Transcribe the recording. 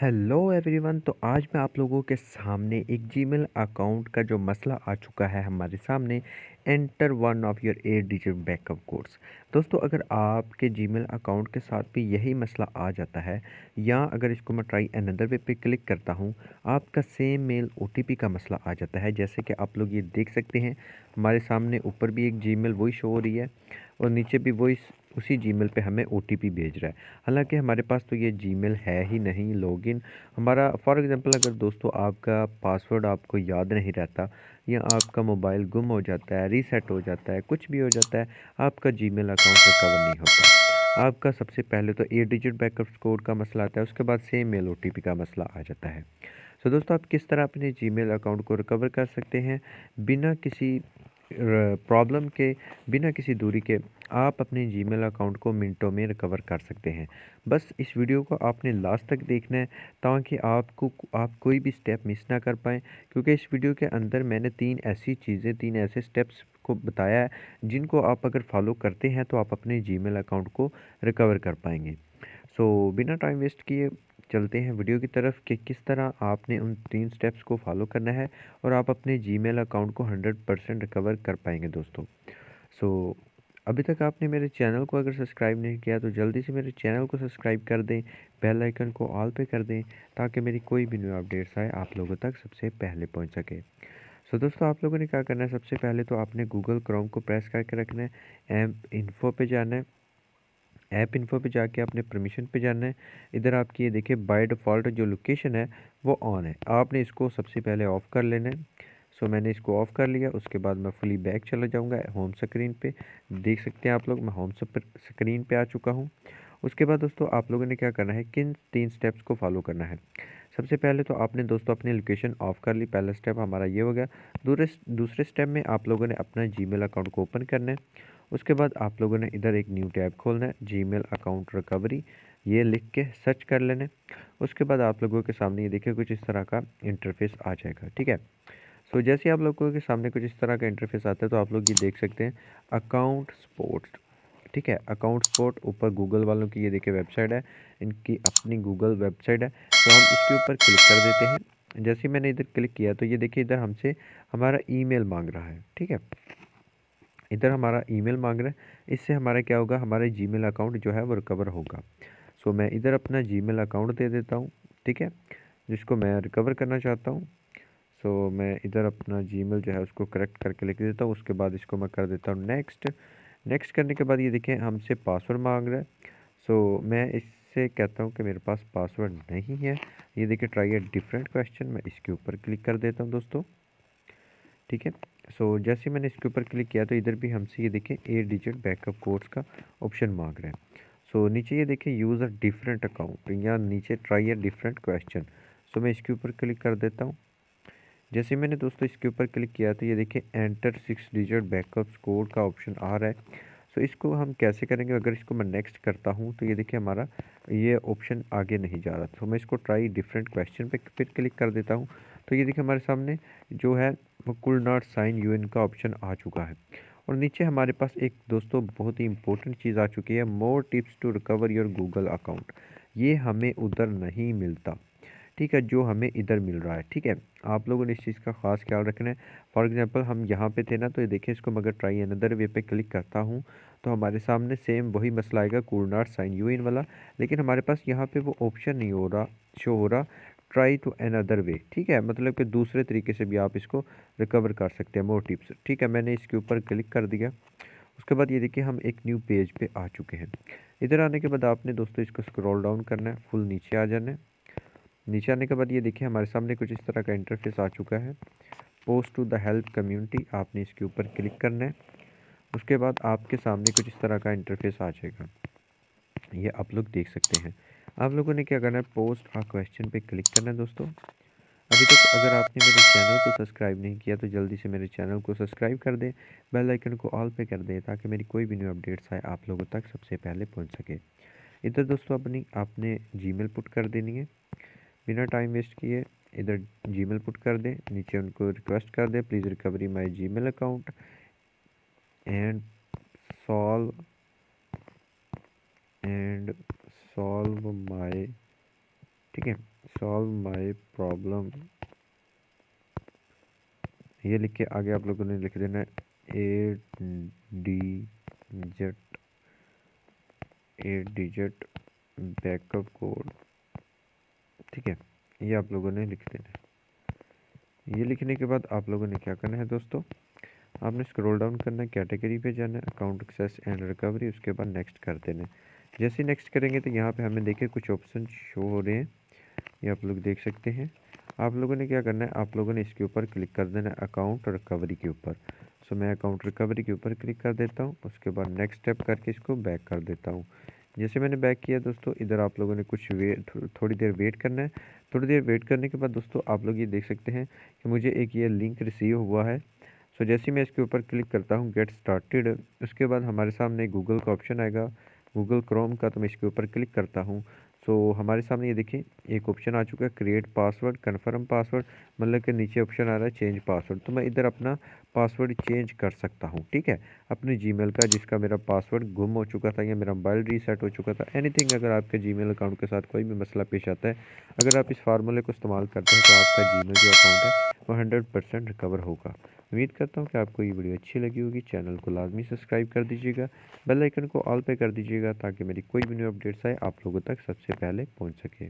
Hello everyone. तो आज मैं आप लोगों के सामने एक जीमेल अकाउंट का जो मसला आ चुका है हमारे सामने, enter one of your 8 digit backup codes. दोस्तों, अगर आपके जीमेल अकाउंट के साथ भी यही मसला आ जाता है, या अगर इसको मैं ट्राई अनदर वे पे क्लिक करता हूँ, आपका सेम मेल ओटीपी का मसला आ जाता है। जैसे कि आप लोग ये देख सकते हैं, हमारे सामने ऊपर भी एक जीमेल वही शो हो रही है और नीचे भी वही उसी जीमेल पे हमें ओटीपी भेज रहा है। हालांकि हमारे पास तो ये जीमेल है ही नहीं लॉगिन हमारा। फॉर एग्ज़ाम्पल, अगर दोस्तों आपका पासवर्ड आपको याद नहीं रहता, या आपका मोबाइल गुम हो जाता है, रीसेट हो जाता है, कुछ भी हो जाता है, आपका जीमेल अकाउंट रिकवर नहीं होता। आपका सबसे पहले तो 8 डिजिट बैकअप कोड का मसला आता है, उसके बाद सेम मेल ओटीपी का मसला आ जाता है। सो दोस्तों, आप किस तरह अपने जीमेल अकाउंट को रिकवर कर सकते हैं बिना किसी प्रॉब्लम के, बिना किसी दूरी के। आप अपने जीमेल अकाउंट को मिनटों में रिकवर कर सकते हैं। बस इस वीडियो को आपने लास्ट तक देखना है, ताकि आप कोई भी स्टेप मिस ना कर पाएँ। क्योंकि इस वीडियो के अंदर मैंने 3 ऐसी चीज़ें, 3 ऐसे स्टेप्स को बताया है, जिनको आप अगर फॉलो करते हैं तो आप अपने जीमेल अकाउंट को रिकवर कर पाएँगे। सो बिना टाइम वेस्ट किए चलते हैं वीडियो की तरफ कि किस तरह आपने उन 3 स्टेप्स को फॉलो करना है और आप अपने जीमेल अकाउंट को 100% रिकवर कर पाएंगे दोस्तों। सो अभी तक आपने मेरे चैनल को अगर सब्सक्राइब नहीं किया तो जल्दी से मेरे चैनल को सब्सक्राइब कर दें, बेल आइकन को ऑल पे कर दें, ताकि मेरी कोई भी न्यू अपडेट्स आए आप लोगों तक सबसे पहले पहुंच सके। सो दोस्तों, आप लोगों ने क्या करना है, सबसे पहले तो आपने गूगल क्रोम को प्रेस करके रखना है, ऐप इन्फो पे जाना है। ऐप इन्फो पे जाके आपने परमिशन पे जाना है। इधर आपकी ये देखिए, बाय डिफ़ॉल्ट जो लोकेशन है वो ऑन है, आपने इसको सबसे पहले ऑफ़ कर लेना है। सो मैंने इसको ऑफ़ कर लिया। उसके बाद मैं फुली बैक चला जाऊंगा होम स्क्रीन पे। देख सकते हैं आप लोग, मैं होम स्क्रीन पे आ चुका हूँ। उसके बाद दोस्तों, आप लोगों ने क्या करना है, किन 3 स्टेप्स को फॉलो करना है। सबसे पहले तो आपने दोस्तों अपनी लोकेशन ऑफ़ कर ली, पहला स्टेप हमारा ये हो गया। दूसरे स्टेप में आप लोगों ने अपना जीमेल अकाउंट को ओपन करना है। उसके बाद आप लोगों ने इधर एक न्यू टैब खोलना है, जीमेल अकाउंट रिकवरी, ये लिख के सर्च कर लेना है। उसके बाद आप लोगों के सामने ये देखिए कुछ इस तरह का इंटरफेस आ जाएगा, ठीक है। सो जैसे ही आप लोगों के सामने कुछ इस तरह का इंटरफेस आता है, तो आप लोग ये देख सकते हैं अकाउंट स्पोर्ट्स, ठीक है। अकाउंट स्पोर्ट ऊपर गूगल वालों की ये देखिए वेबसाइट है, इनकी अपनी गूगल वेबसाइट है। तो हम इसके ऊपर क्लिक कर देते हैं। जैसे ही मैंने इधर क्लिक किया तो ये देखिए इधर हमसे हमारा ईमेल मांग रहा है, ठीक है। इधर हमारा ईमेल मांग रहा है, इससे हमारा क्या होगा, हमारा जीमेल अकाउंट जो है वो रिकवर होगा। सो मैं इधर अपना जीमेल अकाउंट दे देता हूँ, ठीक है, जिसको मैं रिकवर करना चाहता हूँ। सो मैं इधर अपना जीमेल जो है उसको करेक्ट करके लिख देता हूँ। उसके बाद इसको मैं कर देता हूँ नेक्स्ट। नेक्स्ट करने के बाद ये देखें हमसे पासवर्ड मांग रहा है। सो मैं इससे कहता हूँ कि मेरे पास पासवर्ड नहीं है। ये देखिए, ट्राई ए डिफरेंट क्वेश्चन, मैं इसके ऊपर क्लिक कर देता हूँ दोस्तों, ठीक है। सो जैसे ही मैंने इसके ऊपर क्लिक किया तो इधर भी हमसे ये देखिए 8 डिजिट बैकअप कोड्स का ऑप्शन मांग रहा है। सो नीचे ये देखिए यूज़ अ डिफरेंट अकाउंट, या नीचे ट्राई अ डिफरेंट क्वेश्चन। सो मैं इसके ऊपर क्लिक कर देता हूँ। जैसे मैंने दोस्तों इसके ऊपर क्लिक किया तो ये देखिए एंटर 6 डिजिट बैकअप कोड का ऑप्शन आ रहा है। सो इसको हम कैसे करेंगे, अगर इसको मैं नेक्स्ट करता हूँ तो ये देखिए हमारा ये ऑप्शन आगे नहीं जा रहा। तो मैं इसको ट्राई डिफरेंट क्वेश्चन पे फिर क्लिक कर देता हूँ। तो ये देखिए हमारे सामने जो है वो could not sign you in का ऑप्शन आ चुका है। और नीचे हमारे पास एक दोस्तों बहुत ही इंपॉर्टेंट चीज़ आ चुकी है, more tips to recover your Google account. ये हमें उधर नहीं मिलता, ठीक है, जो हमें इधर मिल रहा है, ठीक है। आप लोगों ने इस चीज़ का ख़ास ख्याल रखना है। फॉर एग्जांपल, हम यहाँ पे थे ना, तो ये देखिए इसको मैं अगर ट्राई अनदर वे पे क्लिक करता हूँ तो हमारे सामने सेम वही मसला आएगा, could not sign you in वाला। लेकिन हमारे पास यहाँ पे वो ऑप्शन नहीं हो रहा, शो हो रहा ट्राई टू अनदर वे, ठीक है। मतलब कि दूसरे तरीके से भी आप इसको रिकवर कर सकते हैं, मोर टिप्स, ठीक है। मैंने इसके ऊपर क्लिक कर दिया। उसके बाद ये देखिए हम एक न्यू पेज पे आ चुके हैं। इधर आने के बाद आपने दोस्तों इसको स्क्रॉल डाउन करना है, फुल नीचे आ जाना है। नीचे आने के बाद ये देखिए हमारे सामने कुछ इस तरह का इंटरफेस आ चुका है, post to the help community, आपने इसके ऊपर क्लिक करना है। उसके बाद आपके सामने कुछ इस तरह का इंटरफेस आ जाएगा, ये आप लोग देख सकते हैं। आप लोगों ने क्या करना है, पोस्ट आ क्वेश्चन पे क्लिक करना है दोस्तों। अभी तक अगर आपने मेरे चैनल को सब्सक्राइब नहीं किया तो जल्दी से मेरे चैनल को सब्सक्राइब कर दें, बेल आइकन को ऑल पे कर दें, ताकि मेरी कोई भी न्यू अपडेट्स आए आप लोगों तक सबसे पहले पहुंच सके। इधर दोस्तों अपनी आपने जीमेल पुट कर देनी है, बिना टाइम वेस्ट किए। इधर जीमेल पुट कर दें, नीचे उनको रिक्वेस्ट कर दें, please recovery my Gmail account and solve and solve my ठीक है। सॉल्व माय प्रॉब्लम, ये लिख के आगे आप लोगों ने लिख देना है जेट 8 डिजिट बैकअप कोड। ठीक है, ये आप लोगों ने लिख देना है। ये लिखने के बाद आप लोगों ने क्या करना है दोस्तों, आपने स्क्रॉल डाउन करना है, कैटेगरी पे जाना है, अकाउंट एक्सेस एंड रिकवरी, उसके बाद नेक्स्ट कर देना है। जैसे ही नेक्स्ट करेंगे तो यहाँ पे हमें देखिए कुछ ऑप्शन शो हो रहे हैं, ये आप लोग देख सकते हैं। आप लोगों ने क्या करना है, आप लोगों ने इसके ऊपर क्लिक कर देना है अकाउंट रिकवरी के ऊपर। सो मैं अकाउंट रिकवरी के ऊपर क्लिक कर देता हूँ, उसके बाद नेक्स्ट स्टेप करके इसको बैक कर देता हूँ। जैसे मैंने बैक किया दोस्तों, इधर आप लोगों ने कुछ थोड़ी देर वेट करना है। थोड़ी देर वेट करने के बाद दोस्तों आप लोग ये देख सकते हैं कि मुझे एक ये लिंक रिसीव हुआ है। सो जैसे मैं इसके ऊपर क्लिक करता हूँ गेट स्टार्टेड, उसके बाद हमारे सामने गूगल का ऑप्शन आएगा, गूगल क्रोम का, तो मैं इसके ऊपर क्लिक करता हूँ। सो हमारे सामने ये देखिए एक ऑप्शन आ चुका है क्रिएट पासवर्ड, कन्फर्म पासवर्ड, मतलब कि नीचे ऑप्शन आ रहा है चेंज पासवर्ड। तो मैं इधर अपना पासवर्ड चेंज कर सकता हूँ, ठीक है, अपने जीमेल का जिसका मेरा पासवर्ड गुम हो चुका था या मेरा मोबाइल रीसेट हो चुका था, एनीथिंग। अगर आपके जीमेल अकाउंट के साथ कोई भी मसला पेश आता है, अगर आप इस फार्मूले को इस्तेमाल करते हैं तो आपका जीमेल जो अकाउंट है वो 100% रिकवर होगा। उम्मीद करता हूँ कि आपको ये वीडियो अच्छी लगी होगी। चैनल को लाजमी सब्सक्राइब कर दीजिएगा, बेल आइकन को ऑल पे कर दीजिएगा ताकि मेरी कोई भी न्यू अपडेट्स आए आप लोगों तक सबसे पहले पहुँच सके।